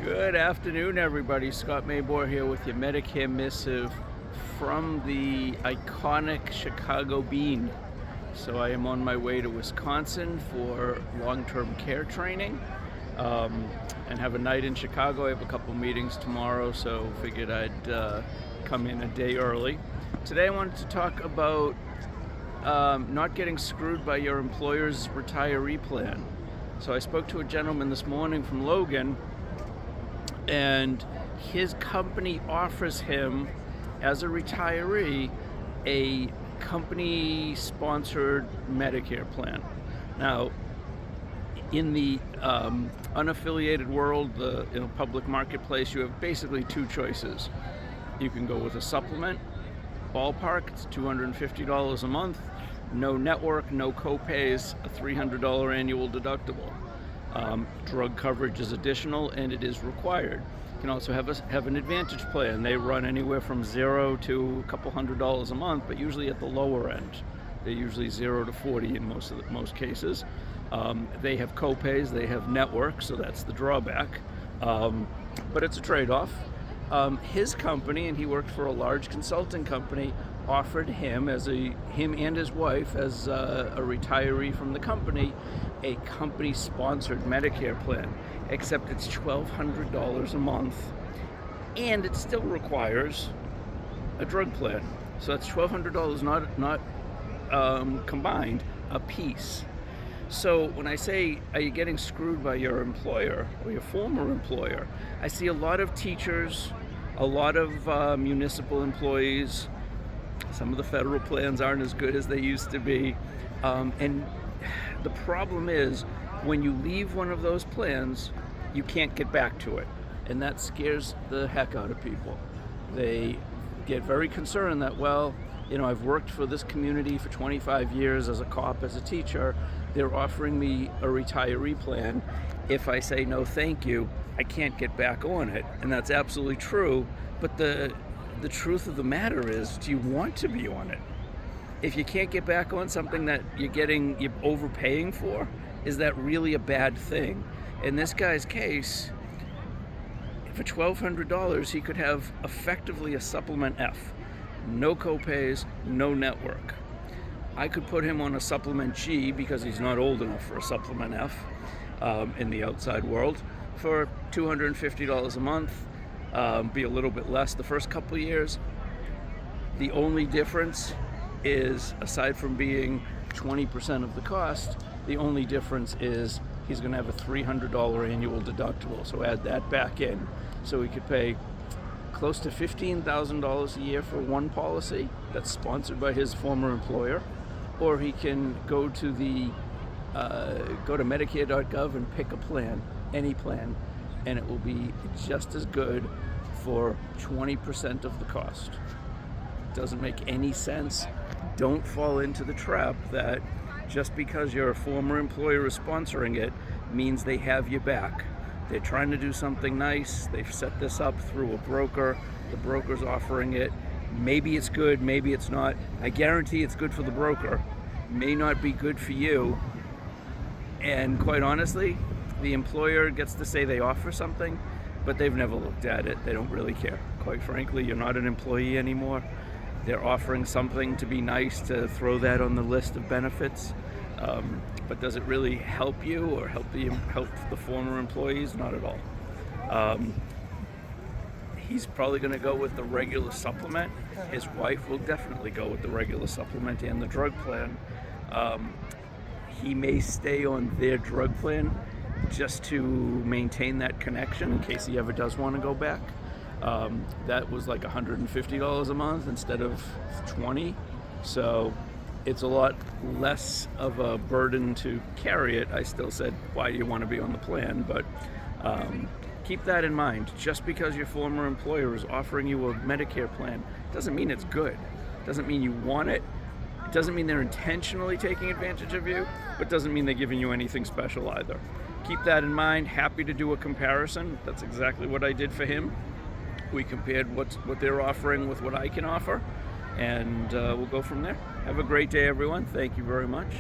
Good afternoon, everybody. Scott Maybor here with your Medicare Missive from the iconic Chicago Bean. So I am on my way to Wisconsin for long-term care training and have a night in Chicago. I have a couple meetings tomorrow, so figured I'd come in a day early. Today I wanted to talk about not getting screwed by your employer's retiree plan. So I spoke to a gentleman this morning from Logan, and his company offers him, as a retiree, a company-sponsored Medicare plan. Now, in the unaffiliated world, the public marketplace, you have basically two choices. You can go with a supplement, ballpark, it's $250 a month, no network, no co-pays, a $300 annual deductible. Drug coverage is additional and it is required. You can also have an Advantage plan. They run anywhere from $0 to a couple $100 a month, but usually at the lower end. They're usually $0 to $40 in most cases. They have co-pays, they have network, so that's the drawback. But it's a trade-off. His company, and he worked for a large consulting company, offered him and his wife, as a retiree from the company, a company-sponsored Medicare plan, except it's $1,200 a month, and it still requires a drug plan. So that's $1,200 not combined, a piece. So when I say, are you getting screwed by your employer or your former employer, I see a lot of teachers, a lot of municipal employees. Some of the federal plans aren't as good as they used to be. And the problem is, when you leave one of those plans, you can't get back to it. And that scares the heck out of people. They get very concerned that, I've worked for this community for 25 years as a cop, as a teacher. They're offering me a retiree plan. If I say no thank you, I can't get back on it. And that's absolutely true. But the truth of the matter is, do you want to be on it? If you can't get back on something that you're overpaying for, is that really a bad thing? In this guy's case, for $1,200, he could have effectively a supplement F. No co-pays, no network. I could put him on a supplement G because he's not old enough for a supplement F in the outside world for $250 a month, be a little bit less the first couple of years. The only difference is, aside from being 20% of the cost, the only difference is he's going to have a $300 annual deductible. So add that back in. So he could pay close to $15,000 a year for one policy that's sponsored by his former employer, or he can go to Medicare.gov and pick a plan, any plan, and it will be just as good for 20% of the cost. It doesn't make any sense. Don't fall into the trap that just because your former employer is sponsoring it means they have your back. They're trying to do something nice. They've set this up through a broker. The broker's offering it. Maybe it's good, maybe it's not. I guarantee it's good for the broker. May not be good for you. And quite honestly, the employer gets to say they offer something, but they've never looked at it. They don't really care. Quite frankly, you're not an employee anymore. They're offering something to be nice, to throw that on the list of benefits. But does it really help you or help the former employees? Not at all. He's probably going to go with the regular supplement. His wife will definitely go with the regular supplement and the drug plan. He may stay on their drug plan just to maintain that connection in case he ever does want to go back. That was like $150 a month instead of $20. So it's a lot less of a burden to carry it. I still said, why do you want to be on the plan? But keep that in mind. Just because your former employer is offering you a Medicare plan doesn't mean it's good. Doesn't mean you want it. It doesn't mean they're intentionally taking advantage of you, but doesn't mean they're giving you anything special either. Keep that in mind. Happy to do a comparison. That's exactly what I did for him. We compared what they're offering with what I can offer, and we'll go from there. Have a great day, everyone. Thank you very much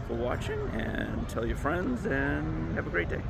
for watching, and tell your friends, and have a great day.